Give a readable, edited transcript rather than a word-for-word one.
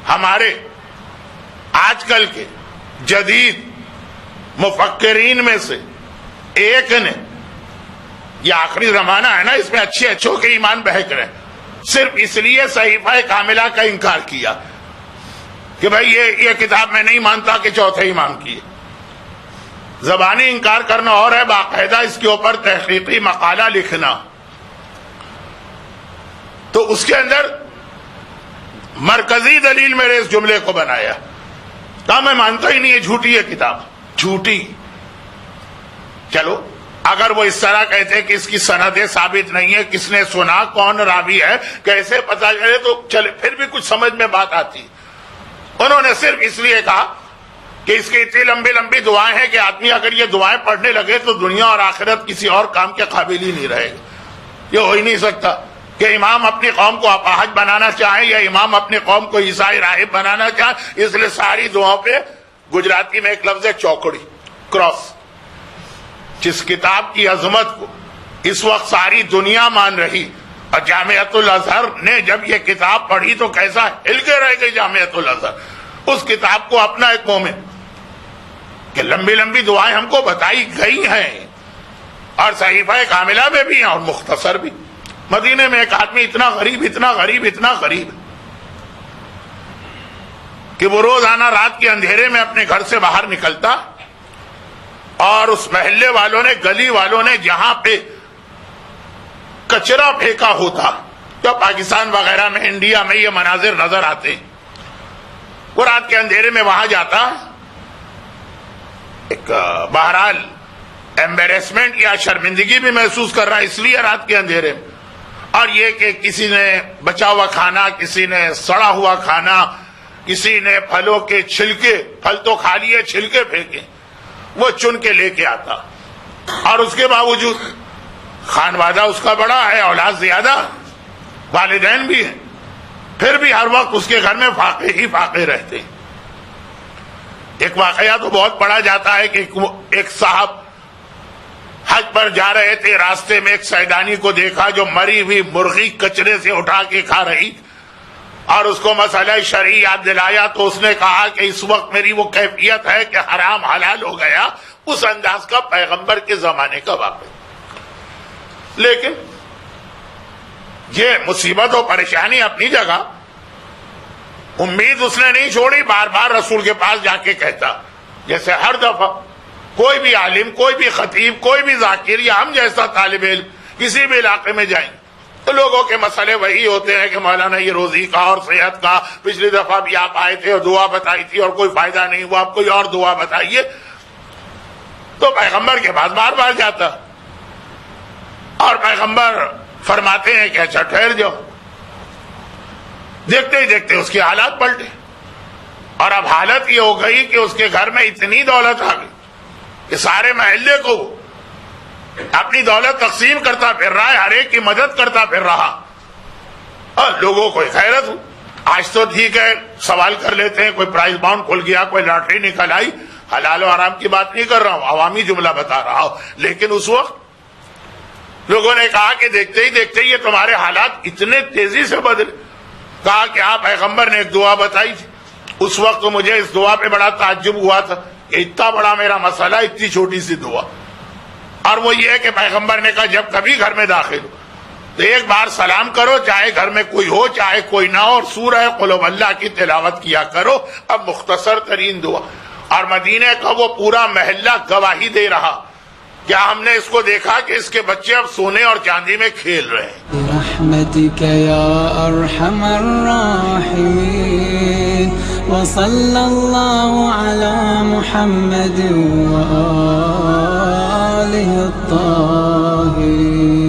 ہمارے آج کل کے جدید مفکرین میں سے ایک نے، یہ آخری زمانہ ہے نا، اس میں اچھے اچھوں کے ایمان بہک رہے، صرف اس لیے صحیفہ کاملہ کا انکار کیا کہ بھائی یہ کتاب میں نہیں مانتا کہ چوتھے امام کی ہے۔ زبانی انکار کرنا اور ہے، باقاعدہ اس کے اوپر تحقیقی مقالہ لکھنا۔ تو اس کے اندر مرکزی دلیل میرے اس جملے کو بنایا، کہا میں مانتا ہی نہیں، یہ جھوٹی ہے کتاب، جھوٹی۔ چلو اگر وہ اس طرح کہتے کہ اس کی سندیں ثابت نہیں ہے، کس نے سنا، کون راوی ہے، کیسے پتہ چلے، تو چلے پھر بھی کچھ سمجھ میں بات آتی۔ انہوں نے صرف اس لیے کہا کہ اس کی اتنی لمبی لمبی دعائیں ہیں کہ آدمی اگر یہ دعائیں پڑھنے لگے تو دنیا اور آخرت کسی اور کام کے قابل ہی نہیں رہے گا۔ یہ ہو ہی نہیں سکتا کہ امام اپنی قوم کو اپاہج بنانا چاہیں یا امام اپنی قوم کو عیسائی راہب بنانا چاہیں، اس لیے ساری دعاؤں پہ گجراتی میں ایک لفظ ہے چوکڑی، کراس۔ جس کتاب کی عظمت کو اس وقت ساری دنیا مان رہی، اور جامعۃ الازہر نے جب یہ کتاب پڑھی تو کیسا ہل کے رہ گئی جامعۃ الازہر اس کتاب کو اپنا ایک مومن، کہ لمبی لمبی دعائیں ہم کو بتائی گئی ہیں اور صحیفہ کاملہ میں بھی ہیں اور مختصر بھی۔ مدینے میں ایک آدمی اتنا غریب اتنا غریب اتنا غریب کہ وہ روزانہ رات کے اندھیرے میں اپنے گھر سے باہر نکلتا، اور اس محلے والوں نے، گلی والوں نے جہاں پہ کچرا پھینکا ہوتا، جو پاکستان وغیرہ میں، انڈیا میں یہ مناظر نظر آتے، وہ رات کے اندھیرے میں وہاں جاتا، ایک بہرحال ایمبیرسمنٹ یا شرمندگی بھی محسوس کر رہا اس لیے رات کے اندھیرے میں، اور یہ کہ کسی نے بچا ہوا کھانا، کسی نے سڑا ہوا کھانا، کسی نے پھلوں کے چھلکے، پھل تو کھا لیے، چھلکے پھینکے، وہ چن کے لے کے آتا، اور اس کے باوجود خانوادہ اس کا بڑا ہے، اولاد زیادہ، والدین بھی ہیں، پھر بھی ہر وقت اس کے گھر میں فاقے ہی فاقے رہتے ہیں۔ ایک واقعہ تو بہت پڑھا جاتا ہے کہ ایک صاحب حج پر جا رہے تھے، راستے میں ایک سیدانی کو دیکھا جو مری ہوئی مرغی کچرے سے اٹھا کے کھا رہی، اور اس کو مسئلہ شرعی یاد دلایا تو اس نے کہا کہ اس وقت میری وہ کیفیت ہے کہ حرام حلال ہو گیا، اس انداز کا پیغمبر کے زمانے کا واقعہ۔ لیکن یہ مصیبت و پریشانی اپنی جگہ، امید اس نے نہیں چھوڑی، بار بار رسول کے پاس جا کے کہتا، جیسے ہر دفعہ کوئی بھی عالم، کوئی بھی خطیب، کوئی بھی ذاکر یا ہم جیسا طالب علم کسی بھی علاقے میں جائیں تو لوگوں کے مسئلے وہی ہوتے ہیں کہ مولانا یہ روزی کا اور صحت کا، پچھلی دفعہ بھی آپ آئے تھے اور دعا بتائی تھی اور کوئی فائدہ نہیں ہوا، آپ کوئی اور دعا بتائیے۔ تو پیغمبر کے پاس بار بار جاتا، اور پیغمبر فرماتے ہیں کہ اچھا ٹھہر جاؤ۔ دیکھتے ہی دیکھتے اس کی حالات پلٹے، اور اب حالت یہ ہو گئی کہ اس کے گھر میں اتنی دولت آ گئی کہ سارے محلے کو اپنی دولت تقسیم کرتا پھر رہا ہے، ہر ایک کی مدد کرتا پھر رہا، اور لوگوں کو حیرت ہو۔ آج تو ٹھیک ہے سوال کر لیتے ہیں، کوئی پرائز باؤنڈ کھل گیا، کوئی لاٹری نکل آئی، حلال و حرام کی بات نہیں کر رہا ہوں، عوامی جملہ بتا رہا ہوں۔ لیکن اس وقت لوگوں نے کہا کہ دیکھتے ہی دیکھتے یہ تمہارے حالات اتنے تیزی سے بدلے۔ کہا کہ آپ پیغمبر نے ایک دعا بتائی تھی، اس وقت مجھے اس دعا پہ بڑا تعجب ہوا تھا کہ اتنا بڑا میرا مسئلہ، اتنی چھوٹی سی دعا، اور وہ یہ ہے کہ پیغمبر نے کہا جب کبھی گھر میں داخل ہو تو ایک بار سلام کرو، چاہے گھر میں کوئی ہو چاہے کوئی نہ ہو، اور سورہ قل هو اللہ کی تلاوت کیا کرو۔ اب مختصر ترین دعا، اور مدینے کا وہ پورا محلہ گواہی دے رہا، کیا ہم نے اس کو دیکھا کہ اس کے بچے اب سونے اور چاندی میں کھیل رہے ہیں۔ برحمتک یا ارحم الراحمین، وصلی اللہ علی محمد وآلہ الطاہرین۔